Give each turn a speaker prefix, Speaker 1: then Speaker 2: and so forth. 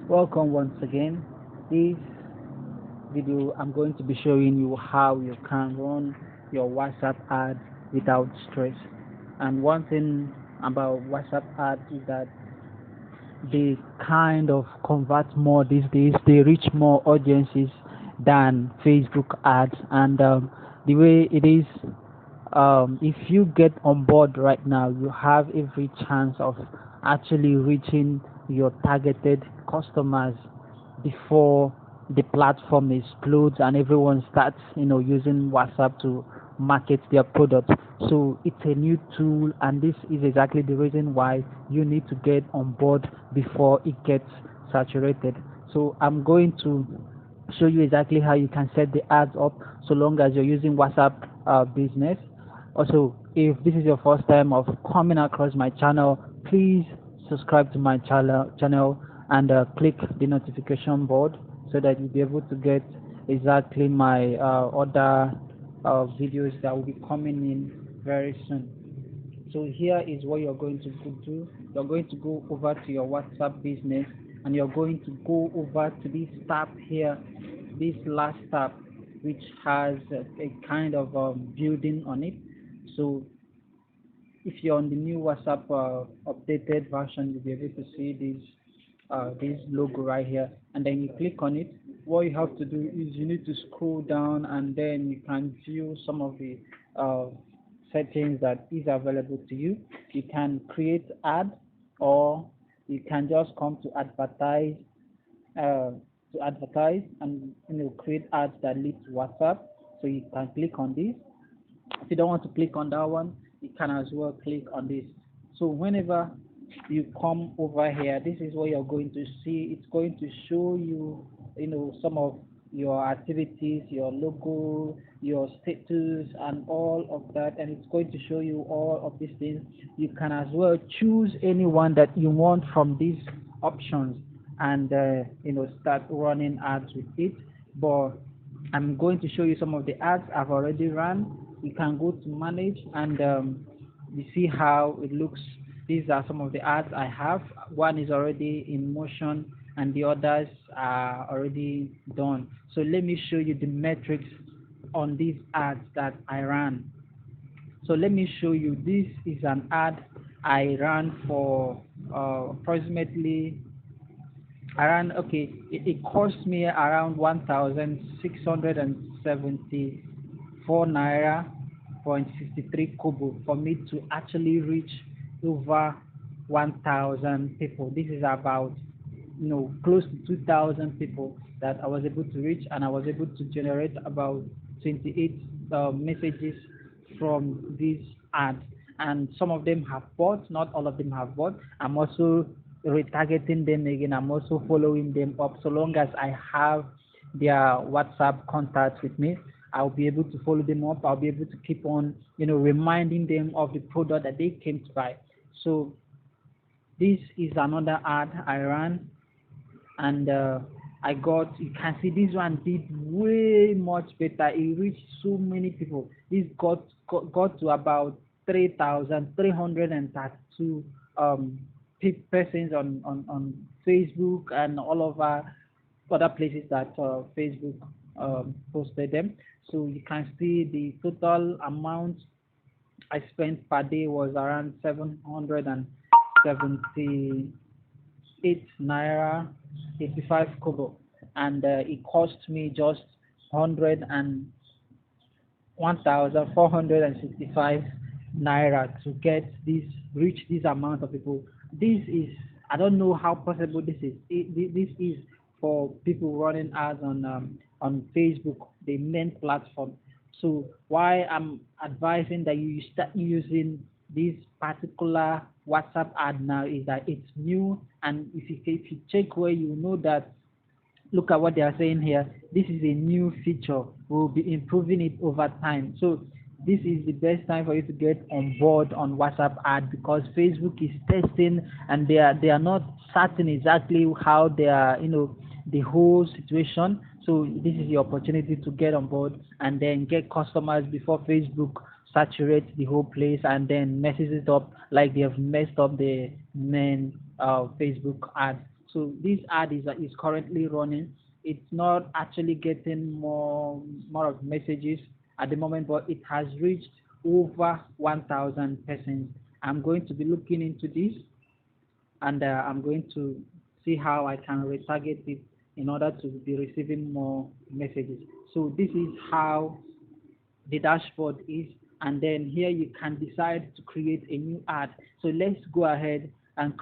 Speaker 1: Welcome once again. This video I'm going to be showing you how you can run your WhatsApp ads without stress. And one thing about WhatsApp ads is that they kind of convert more these days. They reach more audiences than Facebook ads. And the way it is, if you get on board right now, you have every chance of actually reaching your targeted customers before the platform explodes and everyone starts, using WhatsApp to market their product. So it's a new tool, and this is exactly the reason why you need to get on board before it gets saturated. So I'm going to show you exactly how you can set the ads up so long as you're using WhatsApp business. Also, if this is your first time of coming across my channel, please subscribe to my channel and click the notification board so that you'll be able to get exactly my other videos that will be coming in very soon. So here is what you're going to do. You're going to go over to your WhatsApp business, and you're going to go over to this tab here, this last tab, which has a kind of building on it. So if you're on the new WhatsApp updated version, you'll be able to see this logo right here, and then you click on it. What you have to do is you need to scroll down, and then you can view some of the uh, settings that is available to you. You can create ad, or you can just come to uh, advertise and create ads that lead to WhatsApp. So you can click on this. If you don't want to click on that one, you can as well click on this. So whenever you come over here, this is what you're going to see. It's going to show you, some of your activities, your logo, your status, and all of that. And it's going to show you all of these things. You can as well choose any one that you want from these options, and start running ads with it. But I'm going to show you some of the ads I've already run. You can go to manage, and you see how it looks. These are some of the ads I have. One is already in motion, and the others are already done. So let me show you the metrics on these ads that I ran. So let me show you. This is an ad I ran for approximately around, okay, it cost me around 1,674 naira point 53 kobo for me to actually reach over 1,000 people. This is about, close to 2,000 people that I was able to reach, and I was able to generate about 28 messages from these ads. And some of them have bought, not all of them have bought. I'm also retargeting them again. I'm also following them up. So long as I have their WhatsApp contacts with me, I'll be able to follow them up. I'll be able to keep on, reminding them of the product that they came to buy. So this is another ad I ran, and I got, you can see this one did way much better. It reached so many people. This got to about 3,332 persons on Facebook and all over other places that Facebook posted them. So you can see the total amount I spent per day was around 778 naira 85 kobo, and it cost me just 100 and 1,465 naira to get this, reach this amount of people. This is, I don't know how possible this is. This is for people running ads on Facebook, the main platform. So why I'm advising that you start using this particular WhatsApp ad now is that it's new, and if you check where, you know that, look at what they are saying here. This is a new feature. We'll be improving it over time. So this is the best time for you to get on board on WhatsApp ad, because Facebook is testing, and they are not certain exactly how they are, the whole situation. So this is the opportunity to get on board and then get customers before Facebook saturates the whole place and then messes it up like they have messed up the main Facebook ad. So this ad is currently running. It's not actually getting more of messages at the moment, but it has reached over 1,000 persons. I'm going to be looking into this, and I'm going to see how I can retarget it in order to be receiving more messages. So this is how the dashboard is, and then here you can decide to create a new ad. So let's go ahead and